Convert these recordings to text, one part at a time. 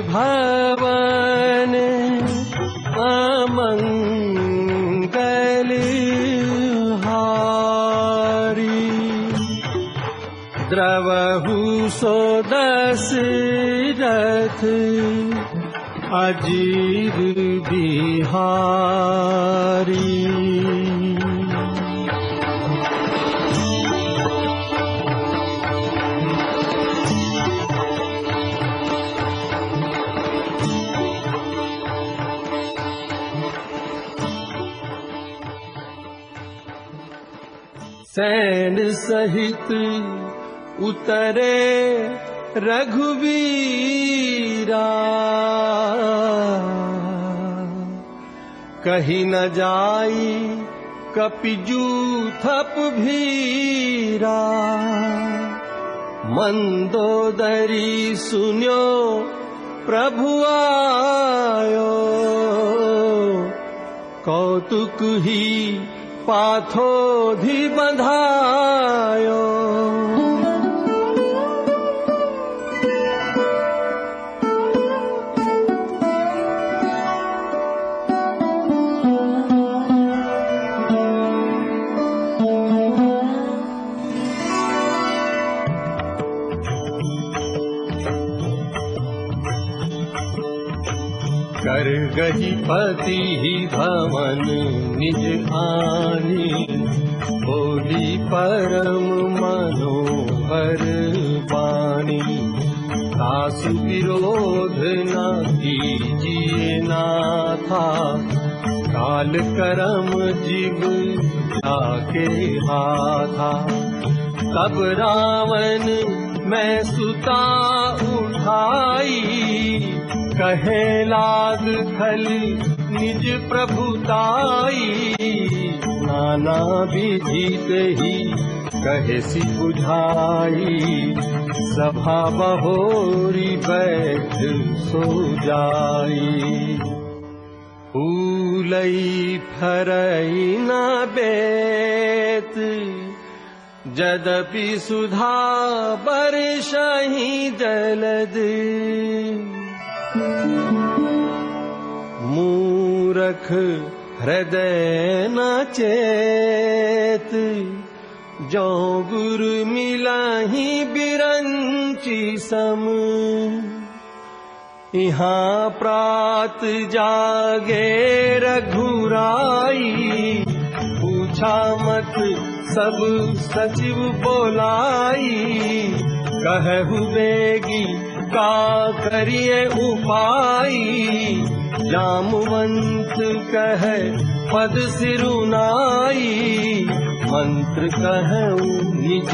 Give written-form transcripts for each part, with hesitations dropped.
भवन अमंगल हारी। द्रवहु सो दशरथ अजीर बिहारी। सैन सहित उतरे रघुवीरा, कहीं न जाई कपिजू थप भीरा। मंदोदरी सुन्यो प्रभु आयो, कौतुक ही पाथोधि बंधायो। कर गही पति ही भवन निज आनी, बोली परम मनोहर वाणी। सासु विरोध न कीजिए नाथा, काल करम जीव जाके हाथा। तब रावण मैं सुता उठाई, कहे लाग खल निज प्रभुताई। नाना विधित ही कहे सी बुझाई, सभा बहोरी बैठ सो जाई। फूलई फरई न बेत, जदपि सुधा बरसहि जलद। मूरख हृदय न चेत, जो गुरु मिलाहि बिरंची सम। यहाँ प्रात जागे रघुराई, पूछा मत सब सचिव बोलाई। कहु बेगी का करिए उपाय, जामवंत कहे पद सिरुनाई। मंत्र कहूँ निज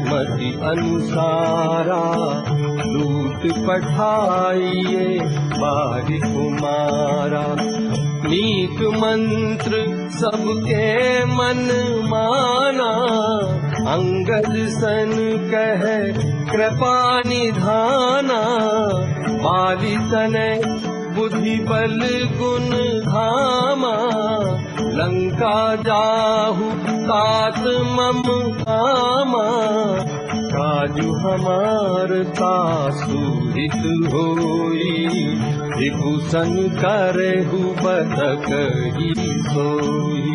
मति अनुसारा, लूट पठाइए बारी कुमारा। नीक मंत्र सबके मन माना, अंगद सन कहे कृपा निधाना। बाली तने बुद्धि बल गुण धामा, लंका जाहु तात मम कामा। काजु हमार तासु हित होई, विभूषण करहु बतक ही सोई।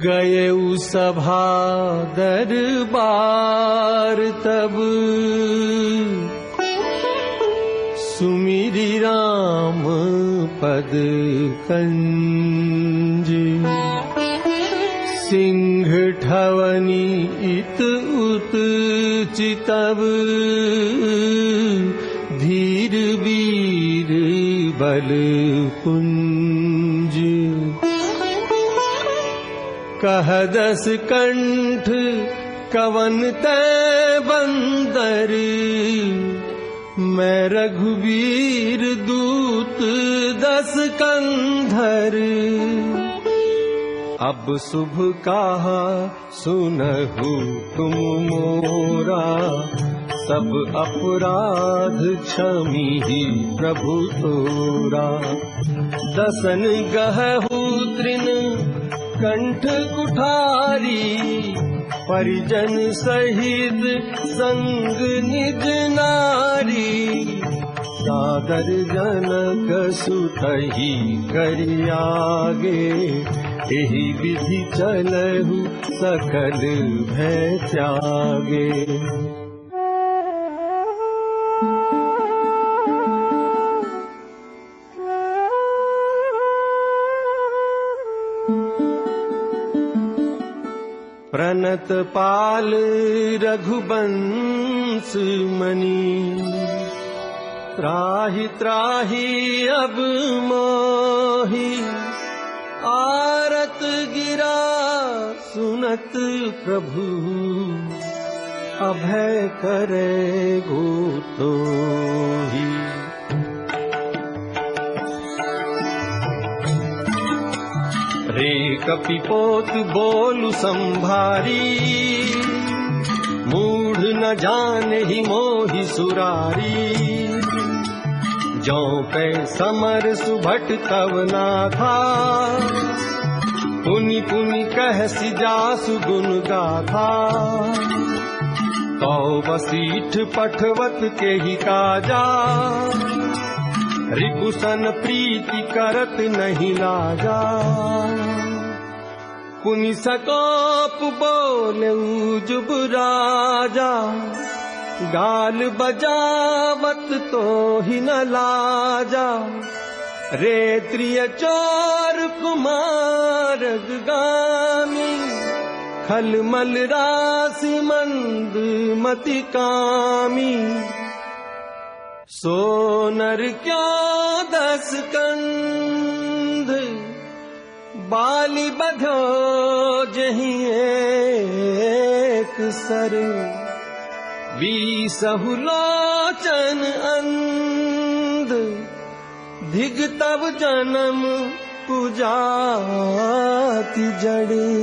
गए सभा दरबार तब, सुमिरि राम पद कंज। सिंह ठवनी इत उत चितव, धीर वीर बल पुंज। कह दस कंठ कवन तै बंदर, मैं रघुवीर दूत दस कंधर। अब शुभ कहा सुनहु तुम मोरा, सब अपराध क्षमी प्रभु तोरा। दसन गहु तृण कंठ कुठारी, परिजन सहित संग निज नारी। सादर जनक सुतहि करियागे, एहि विधि चलहु सकल भय त्यागे। प्रणत पाल रघुबंश मणि, त्राहि त्राहि अब मोहि। आरत गिरा सुनत प्रभु, अभय करे गोतोहि। रे कपिपोत बोलु संभारी, मूढ़ न जाने मोहि सुरारी। जौ पे समर सुभट तव ना था, पुनि पुनि कह सिजासु गुण गाथा। तौ बसीठ पठवत के ही काजा, रिपुसन प्रीति करत नहीं लाजा। पुनि सकोप बोलऊ जुब राजा, गाल बजावत तो ही न लाजा। रे त्रिय चोर कुमार गामी, खलमल राशि मंद मति कामी। सोनर क्या 10 कंध, बाली बधो जहीं एक सर। 20 लोचन अंध, धिग तब जन्म पुजाति जड़ी।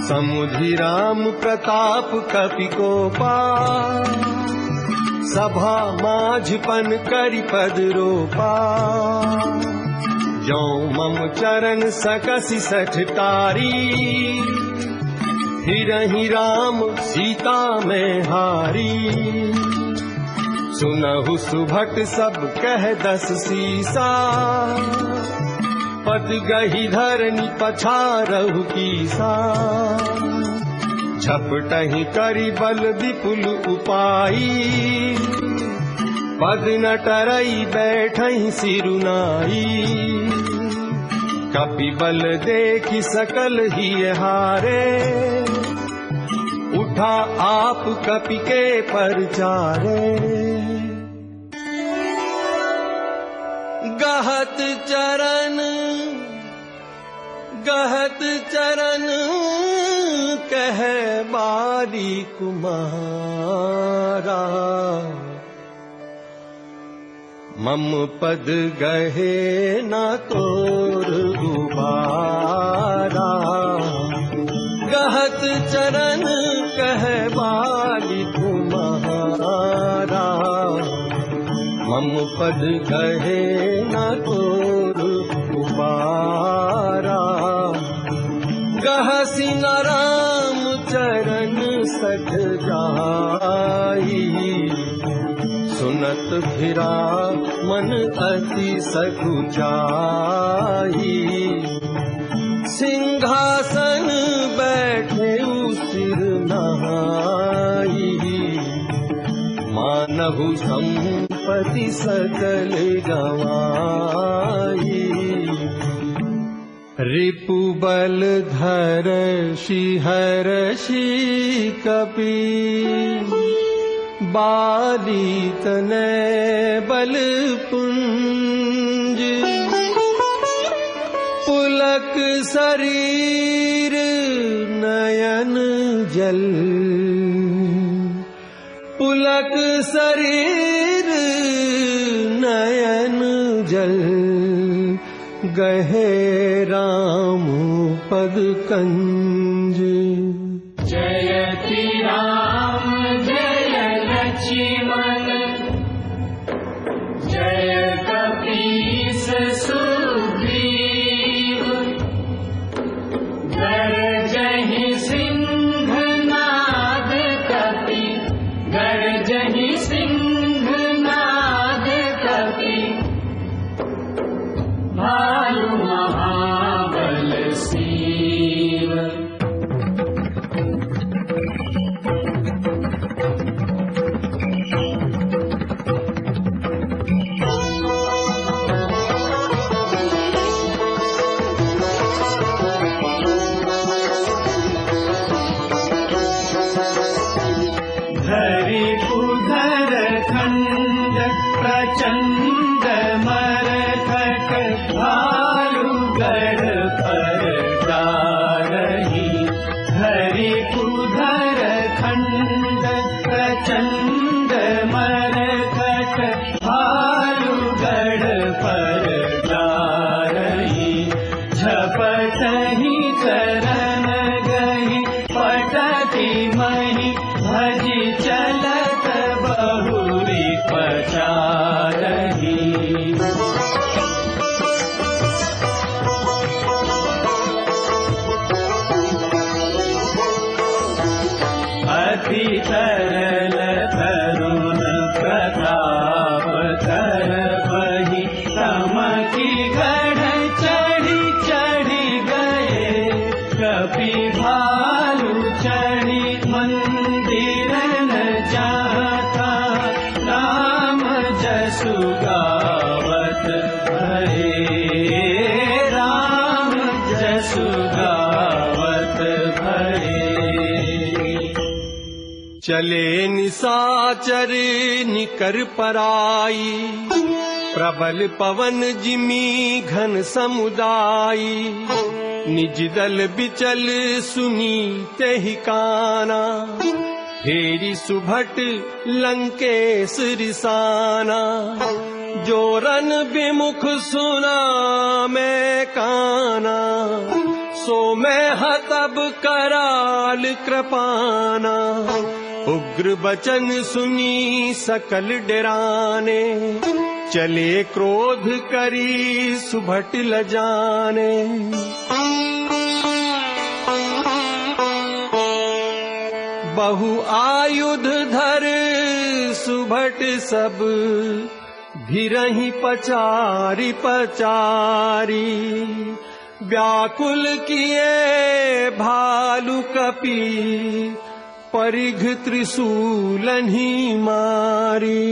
समुझि राम प्रताप कपि को पा, सभा माझपन करि पद रोपा। जो मम चरण सकसि सठ तारी, हिरहि राम सीता में हारी। सुनहु सुभट सब कह 10 सीसा, पद गही धरनी पछारहु कीसा। झपटहि करि बल विपुल उपाई, पद न टरई बैठहि सिरुनाई। कपि बल देखि सकल ही हारे, उठा आप कपि के परचारे। गहत चरण कह बारी कुमारा। मम पद गहे न तोर गुबारा। गहत चरण कह बारी कुमारा। मम पद गहे न तोर गुबारा। गहसी न राम चरण सठ जाई। सुनत भिरा मन अति सकुचाई। सिंहासन बैठे सिर नहाई। मानहु संपत्ति सकल गवाई। रिपु बल धर शिहर शि कपि। बाली तनय बल पुंज। पुलक शरीर नयन जल। पुलक शरीर नयन जल। गहे राम पद कंज। जयति राम जय लक्ष्मण जय कपीस सुग्रीव। गर्जहि सिंहनाद कपि गर्जहि सिंहनाद कपि भालु महाबल सीव। प्रचंड मरकट भालुगढ़ पर डारही। हरि कुधर खंड प्रचंड मरकट भालुगढ़ पर डारही। झपटहि चरण गही पटति मही भजि चलत बहुरी पचारही। अति तरल तरुण प्रताप कर बही। तमकी गढ़ चढ़ी चढ़ी गए कपि भालु चढ़ी। मंदिर न जाता राम जसु गावत भये। राम जसु गावत भये। चले निसाचर निकर पराई। प्रबल पवन जिमी घन समुदायी। निज दल बिचल सुनी तेहि काना। फेरी सुभट लंकेश रिसाना। जोरन विमुख सुना मैं काना। सो मैं हतब कराल कृपाना। उग्र बचन सुनी सकल डराने। चले क्रोध करी सुभट लजाने। बहु आयुध धर सुभट सब भिरहि पचारी पचारी। व्याकुल किए भालु कपि परिघ त्रिशूलनि मारी।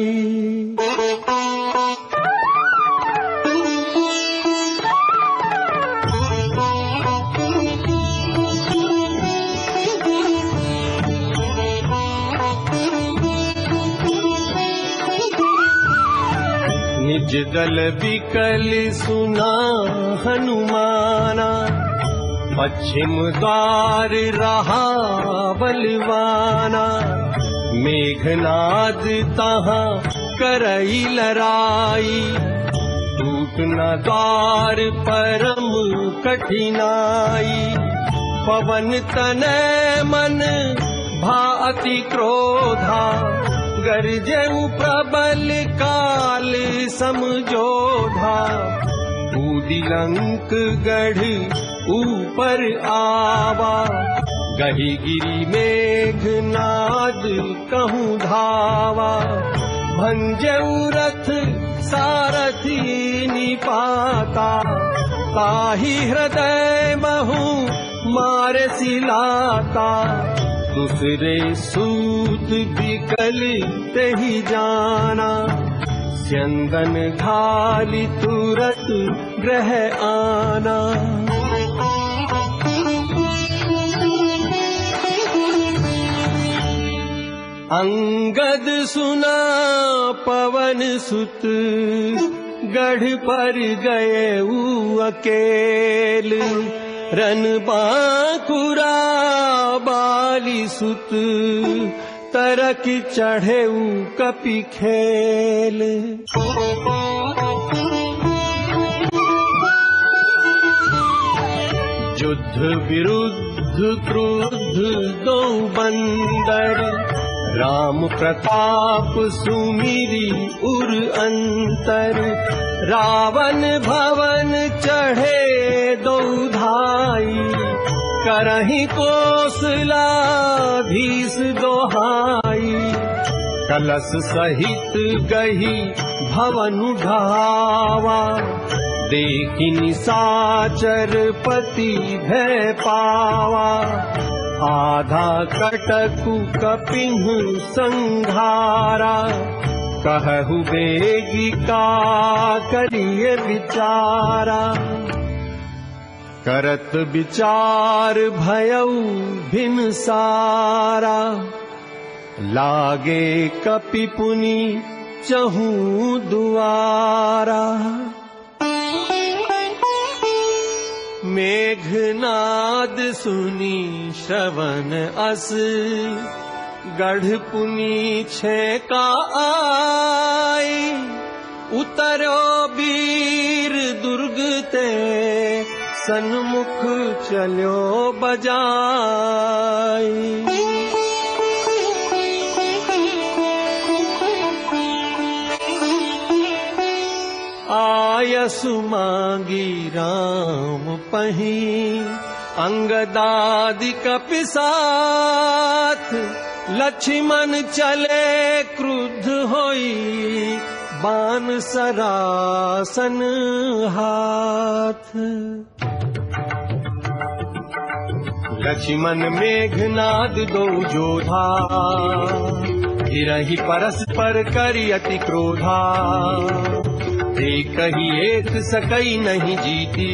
निज दल विकल सुना हनुमाना। पश्चिम द्वार रहा बलवाना। मेघनाद तहाँ करई लराई। टूटना द्वार परम कठिनाई। पवन तनय मन भाति क्रोधा। गरजऊ प्रबल काल समझोधा। कूदी लंक गढ़ ऊपर आवा। गही गिरी मेघनाद कहूँ धावा। भंजऊ रथ सारथी निपाता। ताहि हृदय महु मार सिलाता। दूसरे सूत बिकल तेहि जाना। स्यंदन घाली तुरत ग्रह आना। अंगद सुना पवन सुत। गढ़ पर गए अकेल। रन बांकुरा बाली सुत। तरक चढ़े कपि खेल। युद्ध विरुद्ध क्रुद्ध दो बंदर, राम प्रताप सुमिरी उर अंतर। रावण भवन चढ़े दो धाई, करहि कोसलाधीश दोहाई। कलश सहित गही भवन ढावा, देखि निशाचर पति भय पावा। आधा कटकु कपिह संघारा, कहु बेगी का करिए विचारा। करत विचार भयउ भिन सारा, लागे कपि पुनि चहूँ दुआरा। मेघनाद सुनी श्रवण अस, गढ़ पुनि छेका आई। उतरो वीर दुर्ग ते, सन्मुख चल्यो बजाई। आयसु मांगी राम पही, अंगदादि कपि साथ। लक्ष्मण चले क्रुद्ध होई, बान सरासन हाथ। लक्ष्मण मेघनाद दो जोधा, गिरहि परस्पर करि अति क्रोधा। एकहि एक सकई नहीं जीती,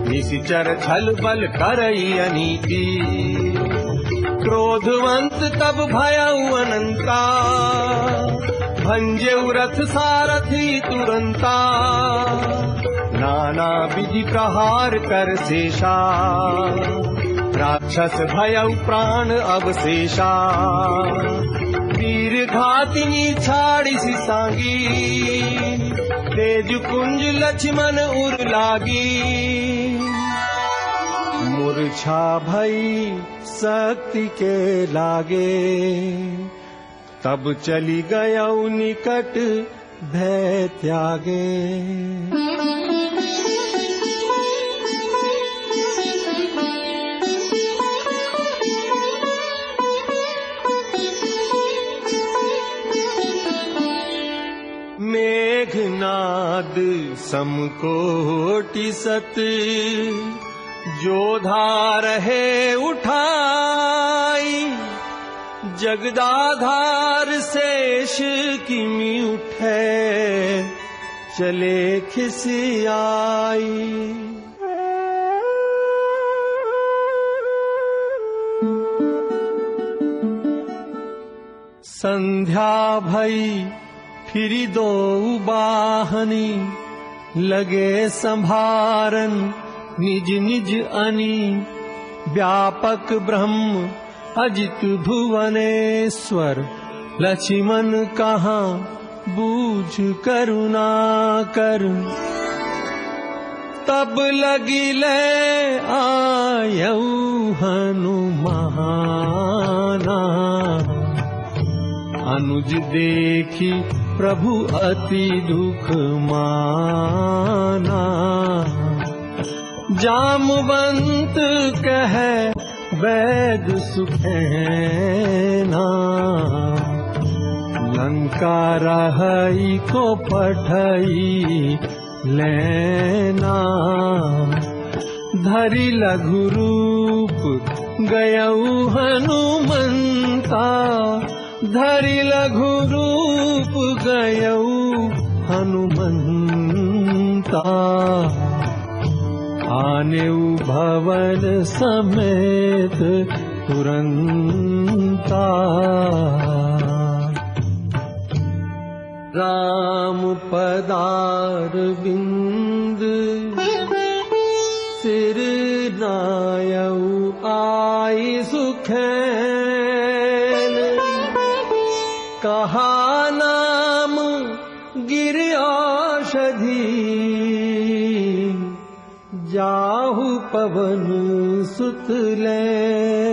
निशिचर छल बल करई अनीति। क्रोधवंत तब भयउ अनंता, भंजेउ रथ सारथी तुरंता। नाना विधि प्रहार कर शेषा, राक्षस भयउ प्राण अवशेषा। वीर घातिनी छाड़िसी सांगी, तेज कुंज लक्ष्मण उर लागी। मूर्छा भई शक्ति के लागे, तब चली गयउ निकट भय त्यागे। मेघनाद समकोटि सत, जोधा रहे उठाई। जगदाधार शेष किमि उठे, चले खिसियाई। संध्या भई फिरि दो बाहनी, लगे संभारन निज निज अनी। व्यापक ब्रह्म अजित भुवनेश्वर, लक्ष्मण कहाँ बूझ करुणा कर। तब लगिले आयऊ हनुमाना, अनुज देखी प्रभु अति दुख माना। जामवंत कहे वैद सुखैना, लंका रहई को पठई लेना। धरि लघु रूप गयऊ हनुमंता, धरि लघु रूप गयऊ हनुमंता। आनेऊ भवन समेत तुरंता। राम पदार बिंद सिर नायऊ आई सुखैन। कहा नाम गिर औषधि, जाहु पवन सुत ले।